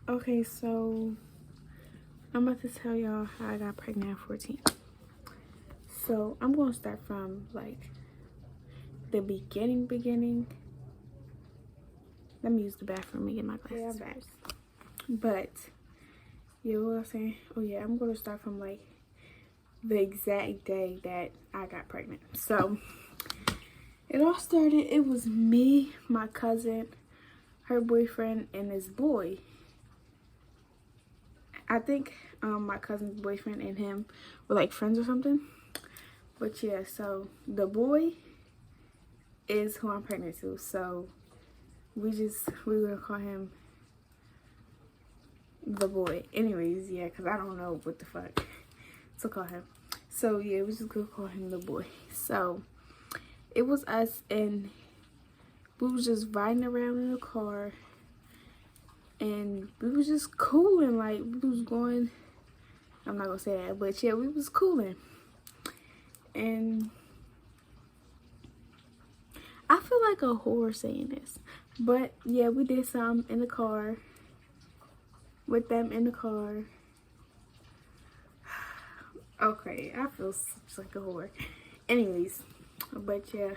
Okay, so I'm about to tell y'all how I got pregnant at 14. So I'm gonna start from like the beginning. Let me use the bathroom and get my glasses first. But yeah, what was I saying? Oh yeah, I'm gonna start from like the exact day that I got pregnant. So it all started, it was me, my cousin, her boyfriend, and this boy. I think my cousin's boyfriend and him were like friends or something. But yeah, so the boy is who I'm pregnant to. So we're gonna call him the boy. Anyways, yeah, because I don't know what the fuck to call him. So yeah, we're just gonna call him the boy. So it was us, and we was just riding around in the car, and we was just cooling. Like, we was going, I'm not gonna say that, but yeah, we was cooling. And I feel like a whore saying this, but yeah, we did some in the car, with them in the car. Okay, I feel such like a whore. Anyways, but yeah,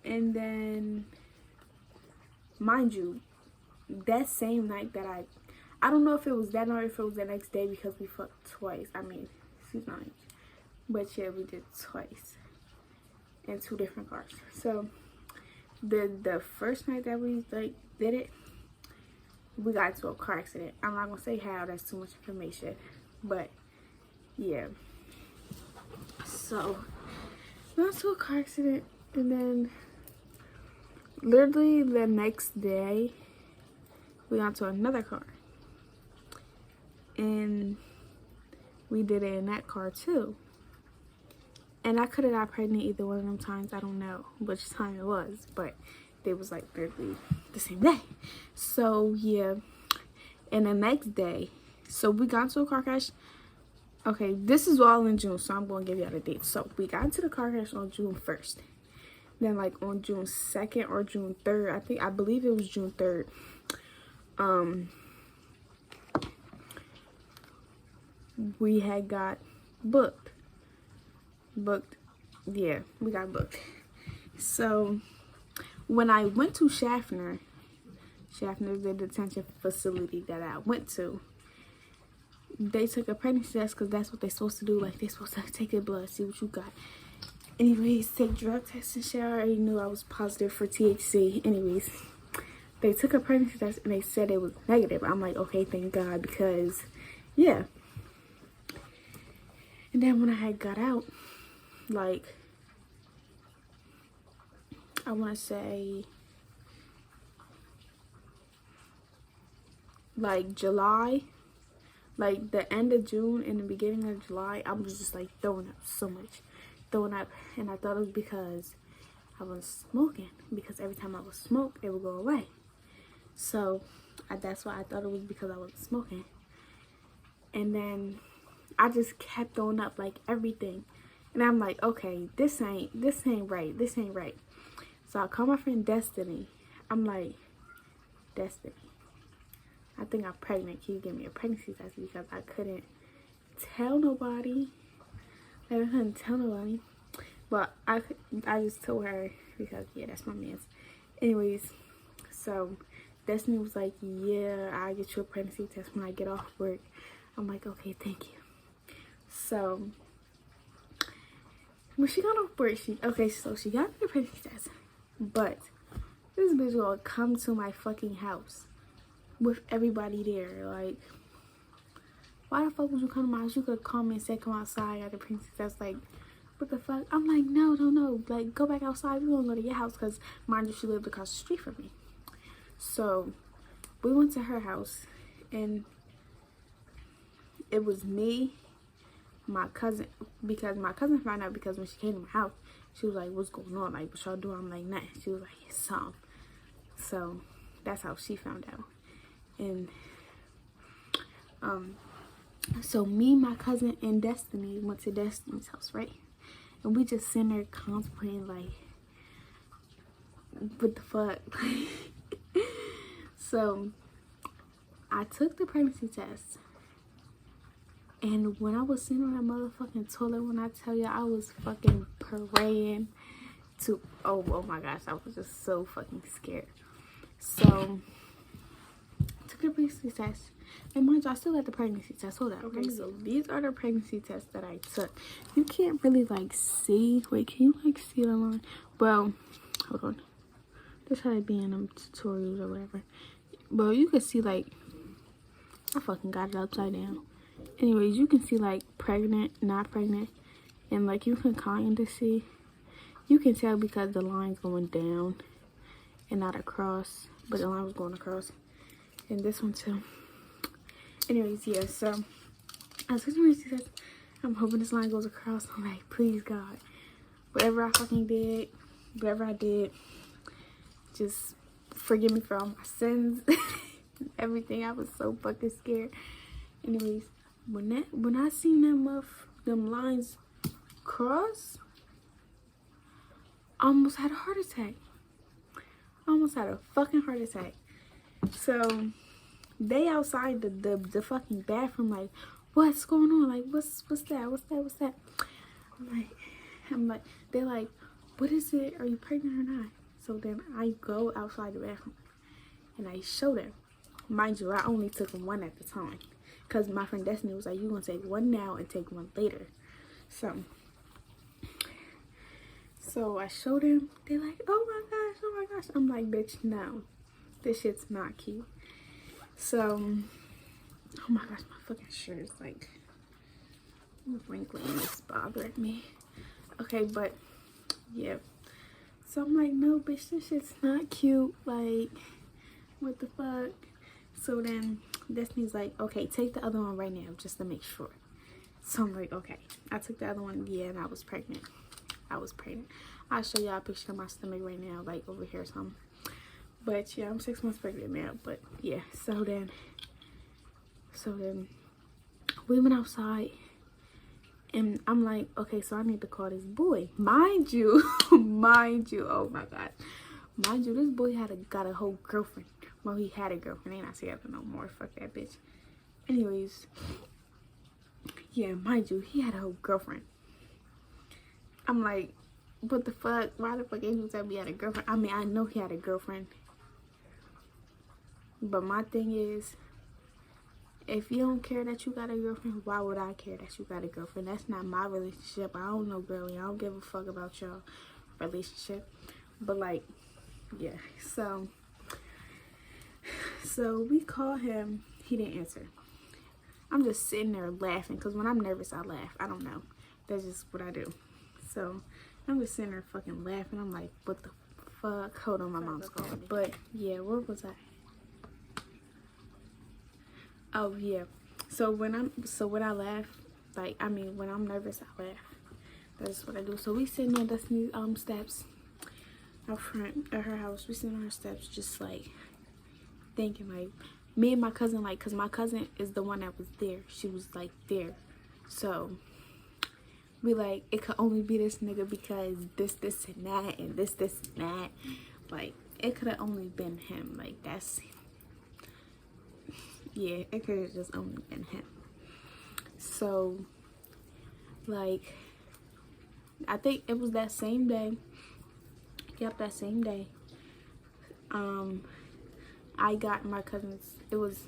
and then, mind you, that same night that I don't know if it was that night or if it was the next day, because we fucked twice. I mean, she's not, but yeah, we did twice in 2 different cars. So the first night that we like did it, we got into a car accident. I'm not gonna say how, that's too much information, but yeah. So we got into a car accident, and then literally the next day we got into another car, and we did it in that car too. And I could have got pregnant either one of them times. I don't know which time it was, but they was like literally the same day. So yeah, and the next day, so we got into a car crash. Okay, this is all in June, so I'm going to give you all the dates. So we got into the car crash on June 1st. Then like on June 2nd or June 3rd, I believe it was June 3rd. We had got booked. Yeah, we got booked. So when I went to Schaffner's the detention facility that I went to, they took a pregnancy test, because that's what they're supposed to do. Like, they're supposed to take your blood, see what you got. Anyways, take drug tests and shit. I already knew I was positive for THC. Anyways, they took a pregnancy test and they said it was negative. I'm like, okay, thank God, because yeah. And then when I had got out, like, I want to say like July, like the end of June and the beginning of July, I was just like throwing up so much. And I thought it was because I was smoking, because every time I would smoke, it would go away. So that's why I thought it was, because I was smoking. And then I just kept throwing up like everything. And I'm like, okay, this ain't right. So I called my friend Destiny. I'm like, Destiny, I think I'm pregnant. Can you give me a pregnancy test? Because I couldn't tell nobody. But I just told her, because yeah, that's my man's. Anyways, so Destiny was like, yeah, I'll get you a pregnancy test when I get off work. I'm like, okay, thank you. So when she got off work, so she got me a pregnancy test. But this bitch gonna come to my fucking house with everybody there. Like, why the fuck would you come to my house? You could call me and say, come outside. I got the pregnancy test. Like, what the fuck? I'm like, no. Like, go back outside. We're gonna go to your house, because mind you, she lived across the street from me. So we went to her house, and it was me, my cousin, because my cousin found out, because when she came to my house, she was like, what's going on? Like, what y'all doing? I'm like, nothing. She was like, it's something. So that's how she found out. And so me, my cousin, and Destiny went to Destiny's house, right? And we just sitting there contemplating, like, what the fuck? So I took the pregnancy test. And when I was sitting on that motherfucking toilet, when I tell you I was fucking praying to, oh my gosh, I was just so fucking scared. So, took the pregnancy test. And mind you, I still got the pregnancy test. Hold on. Okay, so these are the pregnancy tests that I took. You can't really, like, see. Wait, can you, like, see the line? Well, hold on. That's how they be in them tutorials or whatever. But you can see, like, I fucking got it upside down. Anyways, you can see, like, pregnant, not pregnant. And, like, you can kind of see. You can tell because the line's going down and not across. But the line was going across. And this one, too. Anyways, yeah, so I was looking at this. I'm hoping this line goes across. I'm like, please, God. Whatever I fucking did, whatever I did, just forgive me for all my sins. Everything. I was so fucking scared. Anyways, when I seen them lines cross, I almost had a heart attack. I almost had a fucking heart attack. So they outside the fucking bathroom, like, what's going on? Like, what's that? I'm like, they're like, what is it? Are you pregnant or not? So then I go outside the bathroom and I show them. Mind you, I only took one at the time. Because my friend Destiny was like, you gonna take one now and take one later. So I showed them. They're like, oh my gosh. I'm like, bitch, no. This shit's not cute. So, oh my gosh, my fucking shirt is like wrinkling. It's bothering me. Okay, but yeah. So I'm like, no, bitch, this shit's not cute. Like, what the fuck? So then Destiny's like, okay, take the other one right now just to make sure. So I'm like, okay. I took the other one, yeah, and I was pregnant. I'll show y'all a picture of my stomach right now, like over here or something. But yeah, I'm 6 months pregnant now. But yeah, so then we went outside and I'm like, okay, so I need to call this boy. Mind you, oh my God. Mind you, this boy got a whole girlfriend. Well, he had a girlfriend. Ain't not together no more. Fuck that bitch. Anyways, yeah, mind you, he had a whole girlfriend. I'm like, what the fuck? Why the fuck ain't you tell me he had a girlfriend? I mean, I know he had a girlfriend. But my thing is, if you don't care that you got a girlfriend, why would I care that you got a girlfriend? That's not my relationship. I don't know, girlie. I don't give a fuck about y'all relationship. But, like, yeah. So we call him. He didn't answer. I'm just sitting there laughing. Because when I'm nervous, I laugh. I don't know. That's just what I do. So, I'm just sitting there fucking laughing. I'm like, what the fuck? Hold on, my mom's calling. But, yeah, where was I? Oh yeah, so when I laugh, like, I mean, when I'm nervous, I laugh. That's what I do. So we sitting on Destiny's steps out front of her house. We sitting on her steps, just like thinking, like, me and my cousin, like, cause my cousin is the one that was there. She was like there, so we like, it could only be this nigga because this and that and this and that. Like, it could have only been him. Like, that's. Yeah, it could have just only been him. So, like, I think it was that same day. Yep, that same day. I got my cousins. It was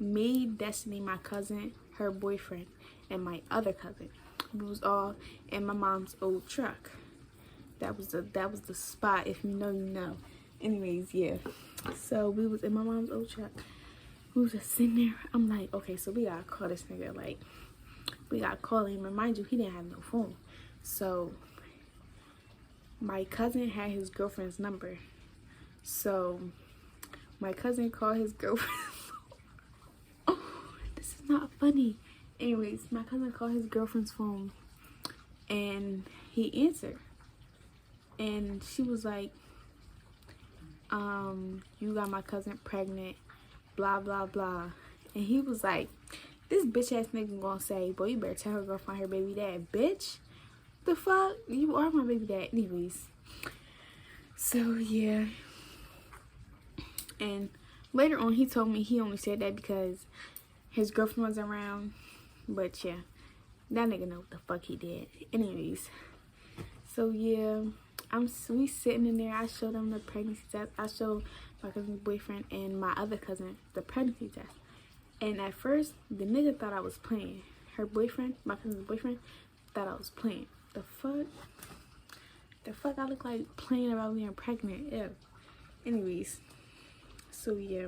me, Destiny, my cousin, her boyfriend, and my other cousin. We was all in my mom's old truck. That was the spot. If you know, you know. Anyways, yeah. So we was in my mom's old truck. We was just sitting there. I'm like, okay, so we gotta call this nigga. Like, we gotta call him. And mind you, he didn't have no phone. So, my cousin had his girlfriend's number. So, my cousin called his girlfriend. Oh, this is not funny. Anyways, my cousin called his girlfriend's phone. And he answered. And she was like, you got my cousin pregnant. Blah blah blah. And he was like, this bitch ass nigga gonna say, boy, you better tell her go find her baby dad. Bitch, the fuck, you are my baby dad. Anyways, so yeah, and later on he told me he only said that because his girlfriend was around. But yeah, that nigga know what the fuck he did. Anyways, so yeah, we sitting in there. I showed him the pregnancy test. I showed my cousin's boyfriend and my other cousin the pregnancy test. And at first, the nigga thought I was playing. Her boyfriend, my cousin's boyfriend, thought I was playing. The fuck? The fuck I look like playing about being pregnant? Ew. Anyways, so yeah,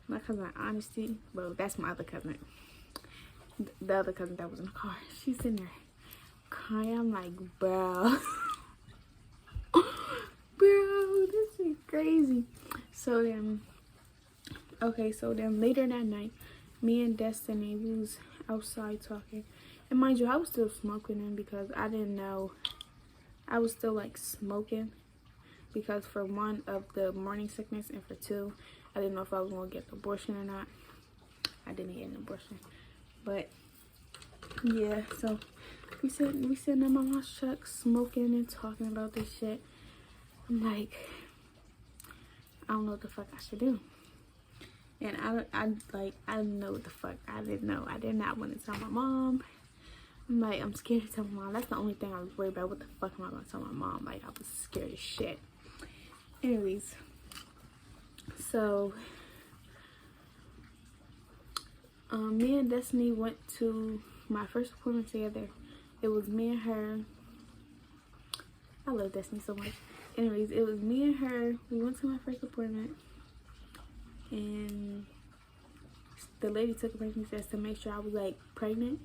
my cousin Honesty, well, that's my other cousin. The other cousin that was in the car, she's in there crying. I'm like, bro. Bro, this is crazy. So then, okay, so then later that night, me and Destiny, we was outside talking. And mind you, I was still smoking in because I didn't know. I was still like smoking because for one of the morning sickness and for two, I didn't know if I was going to get an abortion or not. I didn't get an abortion. But yeah, so we sitting in my mom's truck smoking and talking about this shit. I'm like, I don't know what the fuck I should do. And I didn't know what the fuck. I didn't know. I did not want to tell my mom. I'm like, I'm scared to tell my mom. That's the only thing I was worried about. What the fuck am I going to tell my mom? Like, I was scared as shit. Anyways, so me and Destiny went to my first appointment together. It was me and her. I love Destiny so much. Anyways, it was me and her. We went to my first appointment. And the lady took a pregnancy test to make sure I was like pregnant.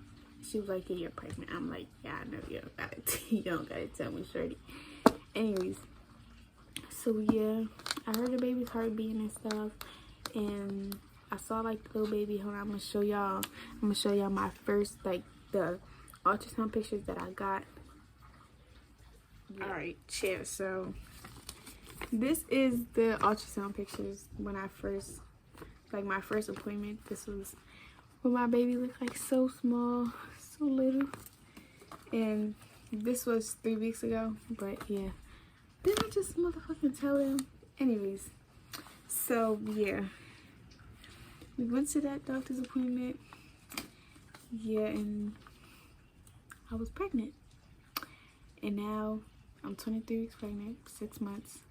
She was like, yeah, you're pregnant. I'm like, yeah, I know, you don't gotta tell me, shorty. Anyways, so yeah, I heard the baby's heart beating and stuff. And I saw like the little baby. Hold on, I'm gonna show y'all my first, like, the ultrasound pictures that I got. Yeah. Alright, chill. So this is the ultrasound pictures when I first, like, my first appointment. This was when my baby looked like so small, so little. And this was 3 weeks ago. But yeah, didn't I just motherfucking tell them? Anyways, so yeah, we went to that doctor's appointment. Yeah, and I was pregnant. And now I'm 23 weeks pregnant, 6 months.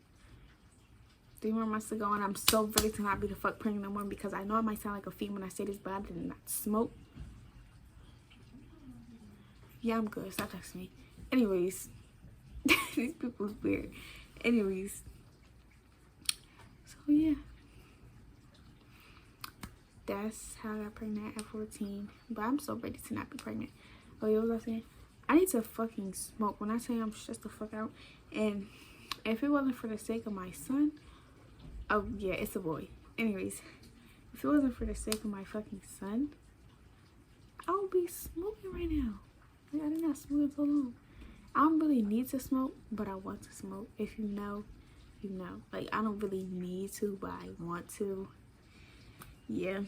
3 more months to go, and I'm so ready to not be the fuck pregnant no more because I know I might sound like a fiend when I say this, but I did not smoke. Yeah, I'm good. Stop texting me. Anyways, these people's weird. Anyways, so yeah, that's how I got pregnant at 14. But I'm so ready to not be pregnant. Oh, yeah, what was I saying? I need to fucking smoke. When I say I'm stressed the fuck out, and if it wasn't for the sake of my son, oh yeah, it's a boy. Anyways, if it wasn't for the sake of my fucking son, I would be smoking right now. Like, I did not smoke in so long. I don't really need to smoke, but I want to smoke. If you know, you know. Like, I don't really need to, but I want to. Yeah.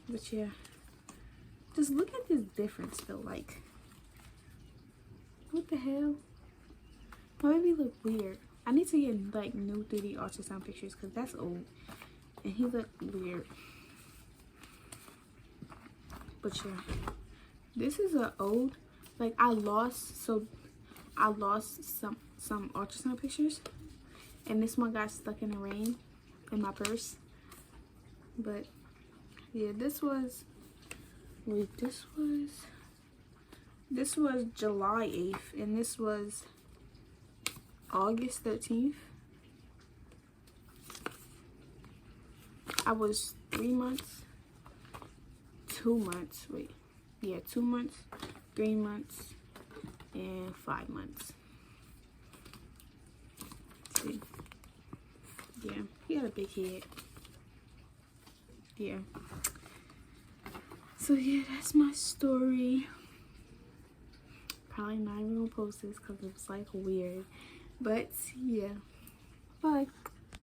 But yeah, just look at this difference though. Like, what the hell? My baby look weird. I need to get like new 3D ultrasound pictures because that's old. And he looked weird. But yeah, this is a old, like, I lost some ultrasound pictures. And this one got stuck in the rain in my purse. But yeah, this was July 8th, and this was August 13th. I was 3 months, 2 months, 2 months, 3 months, and 5 months. See? Yeah, he had a big head. Yeah. So yeah, that's my story. Probably not even gonna post this because it was like weird. But yeah, bye.